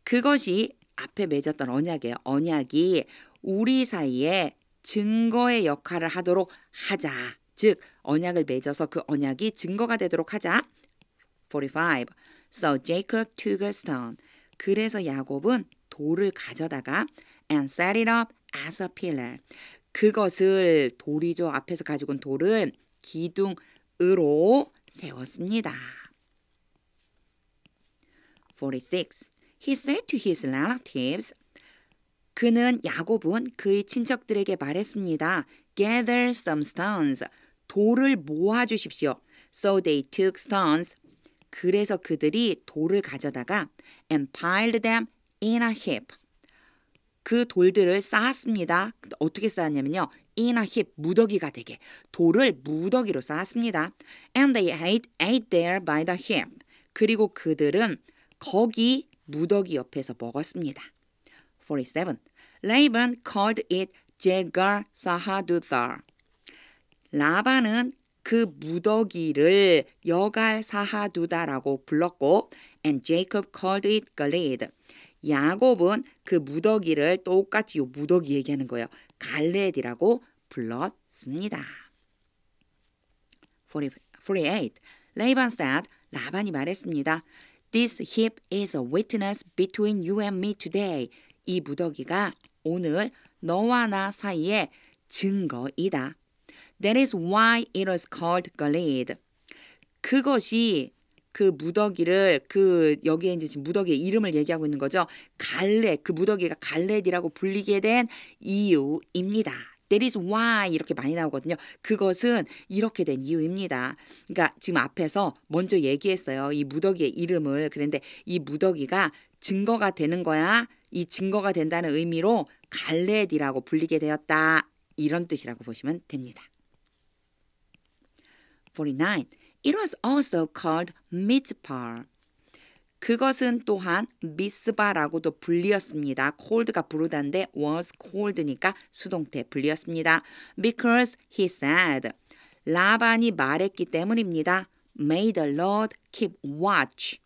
그것이 앞에 맺었던 언약이에요. 언약이 우리 사이에 증거의 역할을 하도록 하자. 즉 언약을 맺어서 그 언약이 증거가 되도록 하자. 45. So Jacob took a stone. 그래서 야곱은 돌을 가져다가 and set it up as a pillar. 그것을 돌이죠. 앞에서 가지고 온 돌을 기둥으로 세웠습니다. 46. He said to his relatives. 그는 야곱은 그의 친척들에게 말했습니다. Gather some stones. 돌을 모아 주십시오. So they took stones. 그래서 그들이 돌을 가져다가 and piled them in a heap. 그 돌들을 쌓았습니다. 어떻게 쌓았냐면요. in a heap, 무더기가 되게. 돌을 무더기로 쌓았습니다. And they ate there by the heap. 그리고 그들은 거기 무더기 옆에서 먹었습니다. 47. Laban called it Jegar Sahadutha. 라반은 그 무더기를 여갈 사하두다라고 불렀고 and Jacob called it Gilead. 야곱은 그 무더기를 똑같이 요 무더기 얘기하는 거예요. 갈레디라고 불렀습니다. 48. Laban said, 라반이 말했습니다. This heap is a witness between you and me today. 이 무더기가 오늘 너와 나 사이의 증거이다. That is why it was called Gilead. 그것이 그 무더기를 여기에 이제 지금 무더기의 이름을 얘기하고 있는 거죠. 갈렙, 그 무더기가 갈렙이라고 불리게 된 이유입니다. That is why 이렇게 많이 나오거든요. 그것은 이렇게 된 이유입니다. 그러니까 지금 앞에서 먼저 얘기했어요. 이 무더기의 이름을. 그런데 이 무더기가 증거가 되는 거야. 이 증거가 된다는 의미로 갈렙이라고 불리게 되었다. 이런 뜻이라고 보시면 됩니다. 49. It was also called Mitzpah. 그것은 또한 미스바라고도 불리었습니다. cold가 부르다인데 was called니까 수동태 불리었습니다. Because he said. 라반이 말했기 때문입니다. May the Lord keep watch.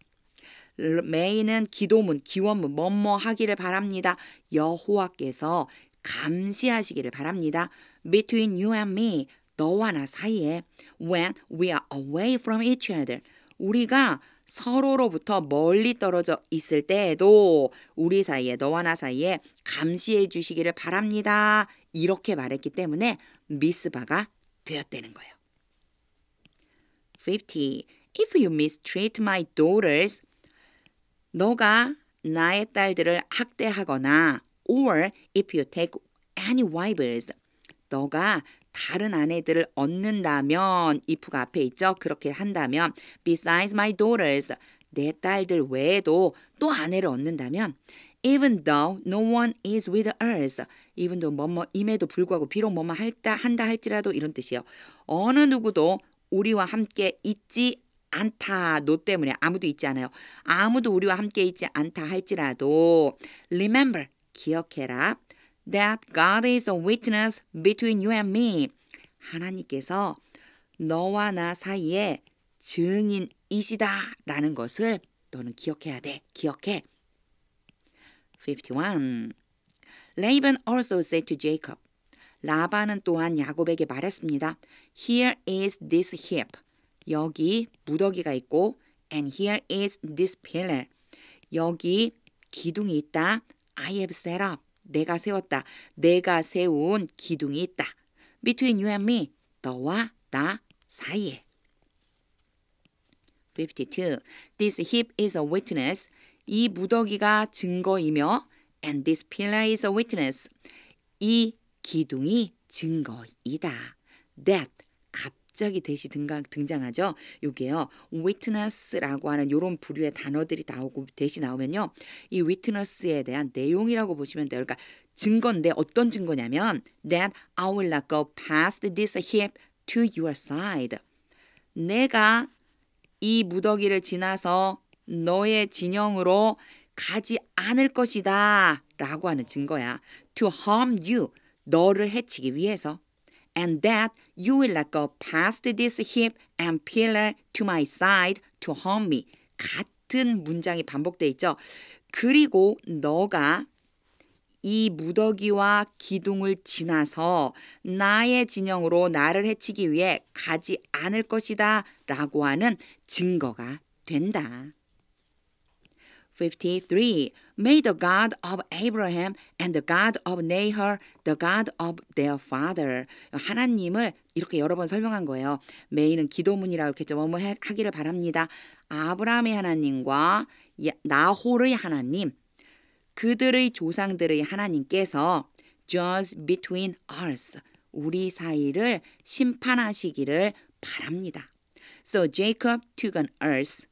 may는 기도문, 기원문, 뭐뭐 하기를 바랍니다. 여호와께서 감시하시기를 바랍니다. Between you and me. 너와 나 사이에 when we are away from each other. 우리가 서로로부터 멀리 떨어져 있을 때에도 우리 사이에 너와 나 사이에 감시해 주시기를 바랍니다. 이렇게 말했기 때문에 미스바가 되었다는 거예요. 50. If you mistreat my daughters, 너가 나의 딸들을 학대하거나 or if you take any wives, 너가 다른 아내들을 얻는다면 if가 앞에 있죠. 그렇게 한다면 besides my daughters, 내 딸들 외에도 또 아내를 얻는다면 even though no one is with us, even though 뭐뭐임에도 불구하고 비록 뭐뭐 한다 할지라도 이런 뜻이에요. 어느 누구도 우리와 함께 있지 않다. no 때문에 아무도 있지 않아요. 아무도 우리와 함께 있지 않다 할지라도 remember, 기억해라. That God is a witness between you and me. 하나님께서 너와 나 사이에 증인이시다라는 것을 너는 기억해야 돼. 기억해. 51. Laban also said to Jacob. 라반은 또한 야곱에게 말했습니다. Here is this heap. 여기 무더기가 있고 and here is this pillar. 여기 기둥이 있다. I have set up. 내가 세웠다. 내가 세운 기둥이 있다. Between you and me. 너와 나 사이에. 52. This heap is a witness. 이 무더기가 증거이며 and this pillar is a witness. 이 기둥이 증거이다. That 갑자기 대시 등장하죠. 이게요. witness라고 하는 이런 부류의 단어들이 나오고 대시 나오면요. 이 witness에 대한 내용이라고 보시면 돼요. 그러니까 증거인데 어떤 증거냐면 that I will not go past this heap to your side. 내가 이 무더기를 지나서 너의 진영으로 가지 않을 것이다 라고 하는 증거야. To harm you, 너를 해치기 위해서. And that you will not go past this heap and pillar to my side to harm me. 같은 문장이 반복돼 있죠. 그리고 너가 이 무더기와 기둥을 지나서 나의 진영으로 나를 해치기 위해 가지 않을 것이다 라고 하는 증거가 된다. 53. May the God of Abraham and the God of Nahor, the God of their father. 하나님을 이렇게 여러 번 설명한 거예요. May는 기도문이라고 이렇게 좀 하기를 바랍니다. 아브라함의 하나님과 나홀의 하나님, 그들의 조상들의 하나님께서 judge between us, 우리 사이를 심판하시기를 바랍니다. So Jacob took an oath.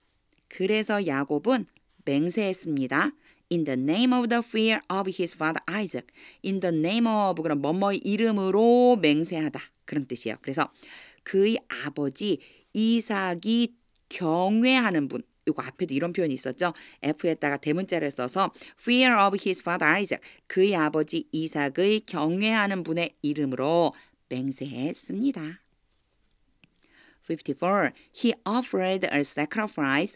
그래서 야곱은 맹세했습니다. In the name of the fear of his father Isaac. In the name of 그런 뭐뭐의 이름으로 맹세하다. 그런 뜻이에요. 그래서 그의 아버지 이삭이 경외하는 분. 이거 앞에도 이런 표현이 있었죠. F에다가 대문자를 써서 fear of his father Isaac. 그의 아버지 이삭의 경외하는 분의 이름으로 맹세했습니다. 54. He offered a sacrifice.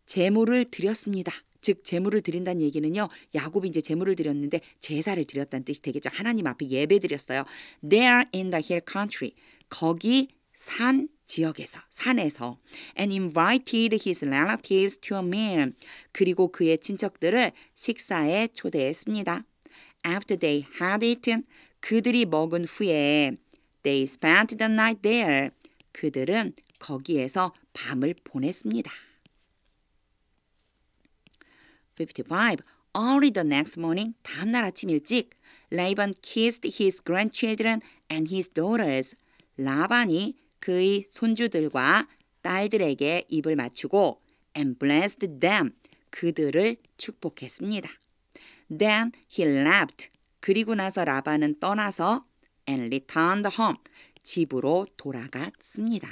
제물을 드렸습니다. 즉 제물을 드린다는 얘기는요. 야곱이 이제 제물을 드렸는데 제사를 드렸다는 뜻이 되겠죠. 하나님 앞에 예배 드렸어요. There in the hill country. 거기 산 지역에서, 산에서. And invited his relatives to a meal. 그리고 그의 친척들을 식사에 초대했습니다. After they had eaten. 그들이 먹은 후에 they spent the night there. 그들은 거기에서 밤을 보냈습니다. 55. Early the next morning, 다음날 아침 일찍, Laban kissed his grandchildren and his daughters. 라반이 그의 손주들과 딸들에게 입을 맞추고 and blessed them. 그들을 축복했습니다. Then he left. 그리고 나서 라반은 떠나서 and returned home. 집으로 돌아갔습니다.